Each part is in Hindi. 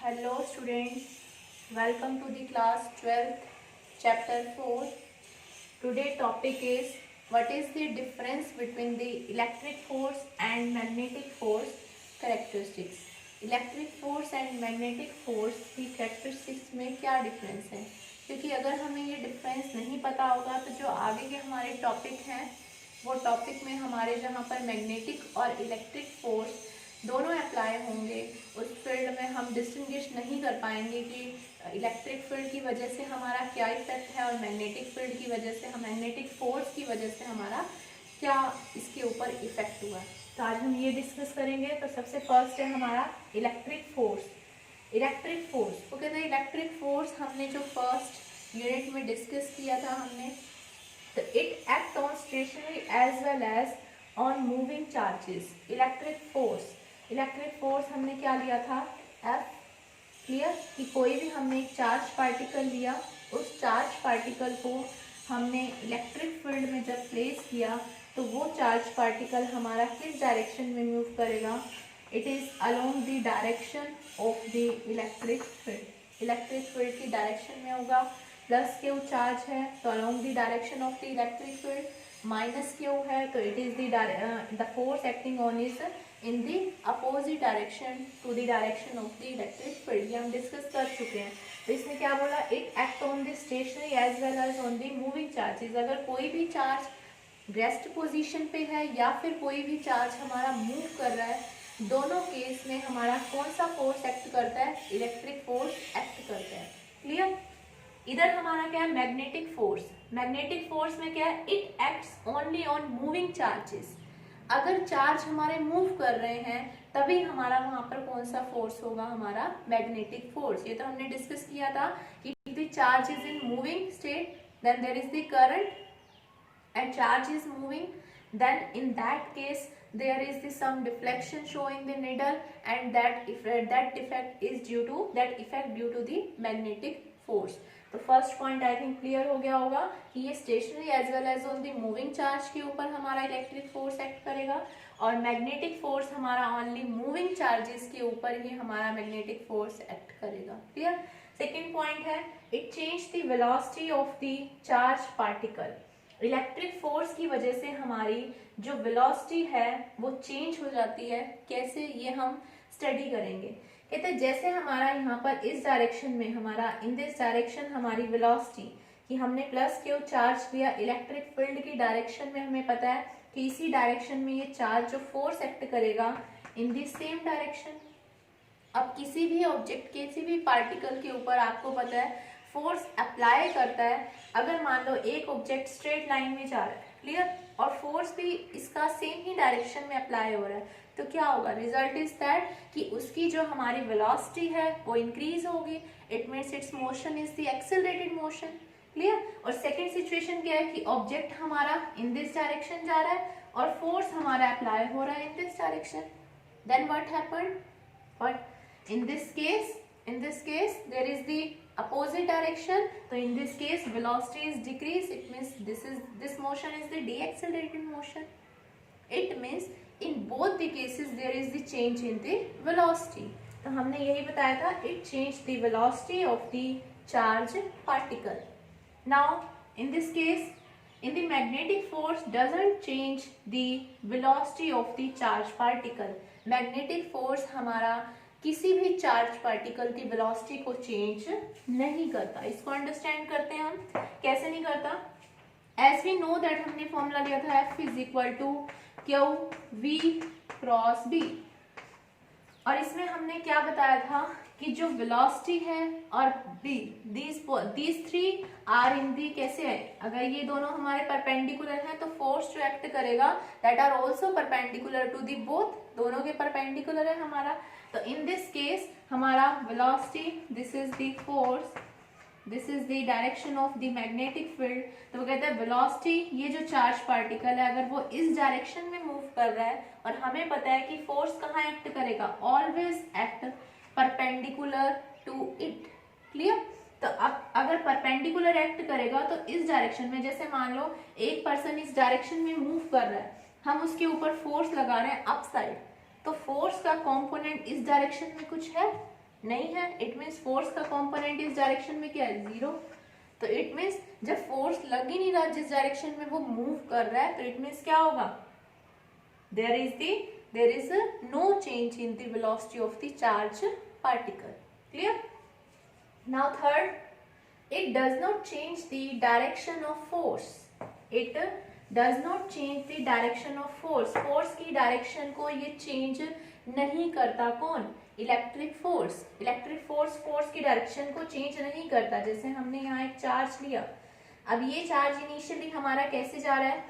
Hello students, welcome to the class 12th chapter 4. Today topic is what is the difference between the electric force and magnetic force characteristics. Electric force and magnetic force की कैरेक्टरिस्टिक्स में क्या डिफरेंस है, क्योंकि अगर हमें ये डिफरेंस नहीं पता होगा तो जो आगे के हमारे टॉपिक हैं वो टॉपिक में हमारे जहाँ पर मैग्नेटिक और इलेक्ट्रिक फोर्स दोनों अप्लाई होंगे उस फील्ड में हम डिस्टिंग्विश नहीं कर पाएंगे कि इलेक्ट्रिक फील्ड की वजह से हमारा क्या इफेक्ट है और मैग्नेटिक फील्ड की वजह से हम मैग्नेटिक फोर्स की वजह से हमारा क्या इसके ऊपर इफेक्ट हुआ। तो आज हम ये डिस्कस करेंगे। तो सबसे फर्स्ट है हमारा इलेक्ट्रिक फोर्स। इलेक्ट्रिक फोर्स वो कहते हैं इलेक्ट्रिक फोर्स हमने जो फर्स्ट यूनिट में डिस्कस किया था हमने, तो it act on stationary as well as on moving charges. Electric force हमने क्या लिया था, F। क्लियर कि कोई भी हमने एक चार्ज पार्टिकल लिया, उस चार्ज पार्टिकल को हमने इलेक्ट्रिक फील्ड में जब प्लेस किया तो वो चार्ज पार्टिकल हमारा किस डायरेक्शन में मूव करेगा, it is along the direction of the electric field. Electric field की डायरेक्शन में होगा। प्लस क्यू चार्ज है तो along the direction of the electric field, minus q है तो it is the force acting on is in the opposite direction to the direction of the electric field. ये हम डिस्कस कर चुके हैं। तो इसमें क्या बोला, it act on the stationary as well as on the moving charges. अगर कोई भी चार्ज रेस्ट पोजीशन पे है या फिर कोई भी चार्ज हमारा मूव कर रहा है, दोनों केस में हमारा कौन सा फोर्स एक्ट करता है, इलेक्ट्रिक फोर्स एक्ट करता है। क्लियर। इधर हमारा क्या है, मैग्नेटिक फोर्स। मैग्नेटिक फोर्स में क्या है, it acts only on moving charges. अगर चार्ज हमारे मूव कर रहे हैं तभी हमारा वहां पर कौन सा फोर्स होगा, हमारा मैग्नेटिक फोर्स। ये तो हमने डिस्कस किया था कि the charge is in moving state then there is the current and charge is moving, then in that case there is some deflection showing the needle and that effect due to the magnetic force. तो first point I think clear हो गया होगा कि ये stationary as well as on the moving charge के ऊपर हमारा इलेक्ट्रिक फोर्स एक्ट करेगा और मैग्नेटिक फोर्स हमारा ओनली मूविंग चार्जेस के ऊपर ही हमारा मैग्नेटिक फोर्स एक्ट करेगा। क्लियर। सेकेंड पॉइंट है, it change the velocity of the charge particle. Electric force की वजह से हमारी जो वेलोसिटी है वो चेंज हो जाती है। कैसे, ये हम स्टडी करेंगे। कहते हैं जैसे हमारा यहाँ पर इस डायरेक्शन में हमारा इन दिस डायरेक्शन हमारी वेलोसिटी कि हमने प्लस क्यू चार्ज लिया इलेक्ट्रिक फील्ड की डायरेक्शन में, हमें पता है कि इसी डायरेक्शन में ये चार्ज जो फोर्स एक्ट करेगा इन दिस सेम डायरेक्शन। अब किसी भी ऑब्जेक्ट किसी भी पार्टिकल के ऊपर आपको पता है फोर्स अप्लाई करता है। अगर मान लो एक ऑब्जेक्ट स्ट्रेट लाइन में जा रहा है, क्लियर, और फोर्स भी इसका सेम ही डायरेक्शन में अप्लाई हो रहा है, तो क्या होगा, रिजल्ट इज दैट कि उसकी जो हमारी वेलोसिटी है वो इंक्रीज होगी। It means it's motion is the accelerated motion. Clear. और सेकेंड सिचुएशन क्या है कि ऑब्जेक्ट हमारा इन दिस डायरेक्शन जा रहा है और फोर्स हमारा अप्लाई हो रहा है in this direction. Then what happened, but in this case there is the opposite direction, so in this case velocity is decreased. It means this motion is the deaccelerated motion. It means in both the cases there is the change in the velocity. तो हमने यही बताया था, it changed the velocity of the charge particle. Now in this case, in the magnetic force doesn't change the velocity of the charge particle. Magnetic force हमारा किसी भी चार्ज पार्टिकल की वेलोसिटी को चेंज नहीं करता। इसको अंडरस्टैंड करते हैं हम, कैसे नहीं करता। एज वी नो दैट हमने फॉर्मूला लिया था F is equal to q v cross b, और इसमें हमने क्या बताया था कि जो वेलोसिटी है और B, these three are in the, कैसे है, अगर ये दोनों हमारे परपेंडिकुलर हैं तो फोर्स जो एक्ट करेगा that are also perpendicular to the both, दोनों के परपेंडिकुलर है हमारा। तो इन दिस केस हमारा velocity, this is the force, this is the direction of the magnetic field. तो वो कहते हैं वेलोसिटी, ये जो चार्ज पार्टिकल है अगर वो इस डायरेक्शन में मूव कर रहा है और हमें पता है कि फोर्स कहाँ एक्ट करेगा, always act perpendicular to it. Clear. तो अब अगर परपेंडिकुलर एक्ट करेगा तो इस डायरेक्शन में, जैसे मान लो एक पर्सन इस डायरेक्शन में मूव कर रहा है, हम उसके ऊपर फोर्स लगा रहे हैं अप साइड, तो फोर्स का कंपोनेंट इस डायरेक्शन में कुछ है, नहीं है, इट मीन्स फोर्स का कंपोनेंट इस डायरेक्शन में क्या है, 0। तो इट मीन्स जब फोर्स लग ही नहीं रहा जिस डायरेक्शन में वो मूव कर रहा है, तो इट मीन्स क्या होगा, there is no change in the velocity of the charge particle. Clear? Now third, it does not change the direction of force. It does not change the direction of force. Force की डायरेक्शन को ये चेंज नहीं करता, कौन, इलेक्ट्रिक फोर्स। इलेक्ट्रिक फोर्स की डायरेक्शन को चेंज नहीं करता। जैसे हमने यहाँ एक चार्ज लिया, अब ये चार्ज इनिशियली हमारा कैसे जा रहा है,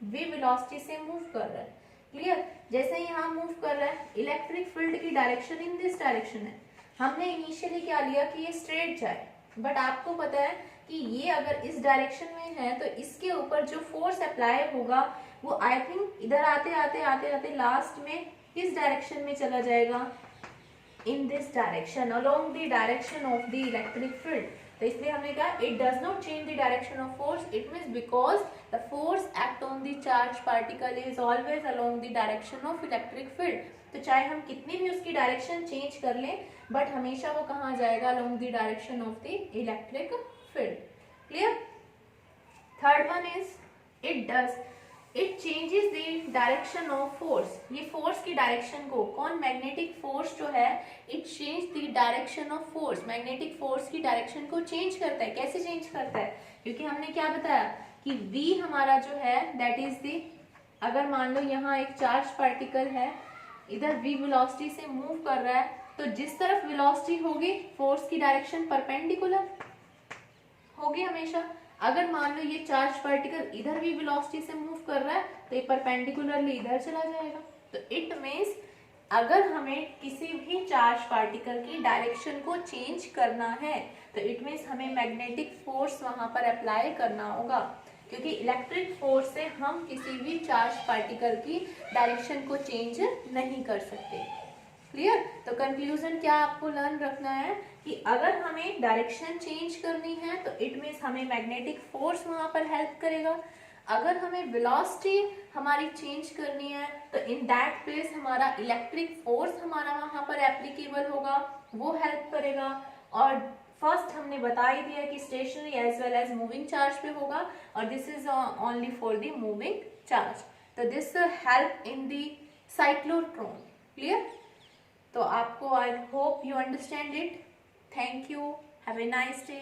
वी वेलोसिटी से मूव कर रहा है। क्लियर? जैसे यहाँ मूव कर रहा है, इलेक्ट्रिक फील्ड की डायरेक्शन इन दिस डायरेक्शन है। हमने इनिशियली क्या लिया कि ये स्ट्रेट जाए, बट आपको पता है कि ये अगर इस डायरेक्शन में है तो इसके ऊपर जो फोर्स अप्लाई होगा वो आई थिंक इधर आते आते आते आते लास्ट में किस डायरेक्शन में चला जाएगा, इन this direction, along the direction of the electric field. तो इसलिए हमने कहा it does not change the direction of force, it means because the force act on the charge particle is always along the direction of electric field. तो चाहे हम कितनी भी उसकी डायरेक्शन चेंज कर लें, बट हमेशा वो कहाँ जाएगा, along the direction of the electric field. Clear? Third one is it changes the direction of force. ये फोर्स की डायरेक्शन को, कौन, मैग्नेटिक फोर्स जो है, it change the direction of force, magnetic force की डायरेक्शन को चेंज करता है। कैसे चेंज करता है, क्योंकि हमने क्या बताया कि V हमारा जो है दैट इज द, अगर मान लो यहाँ एक चार्ज पार्टिकल है, इधर V वेलोसिटी से मूव कर रहा है, तो जिस तरफ वेलोसिटी होगी फोर्स की डायरेक्शन परपेंडिकुलर होगी हमेशा। अगर मान लो ये चार्ज पार्टिकल इधर भी वेलोसिटी से मूव कर रहा है तो ये परपेंडिकुलरली इधर चला जाएगा। तो इट मीन्स अगर हमें किसी भी चार्ज पार्टिकल की डायरेक्शन को चेंज करना है तो इट मीन्स हमें मैग्नेटिक फोर्स वहां पर अप्लाई करना होगा, क्योंकि इलेक्ट्रिक फोर्स से हम किसी भी चार्ज पार्टिकल की डायरेक्शन को चेंज नहीं कर सकते। क्लियर? तो कंक्लूजन क्या आपको लर्न रखना है कि अगर हमें डायरेक्शन चेंज करनी है तो इट मीन्स हमें मैग्नेटिक फोर्स वहां पर हेल्प करेगा। अगर हमें वेलोसिटी हमारी चेंज करनी है तो इन दैट प्लेस हमारा इलेक्ट्रिक फोर्स हमारा वहां पर एप्लीकेबल होगा, वो हेल्प करेगा। और फर्स्ट हमने बता ही दिया कि stationary as well as moving charge पे होगा, और this is only for the moving charge. तो this help in the cyclotron. Clear? तो आपको, I hope you understand it. Thank you, have a nice day.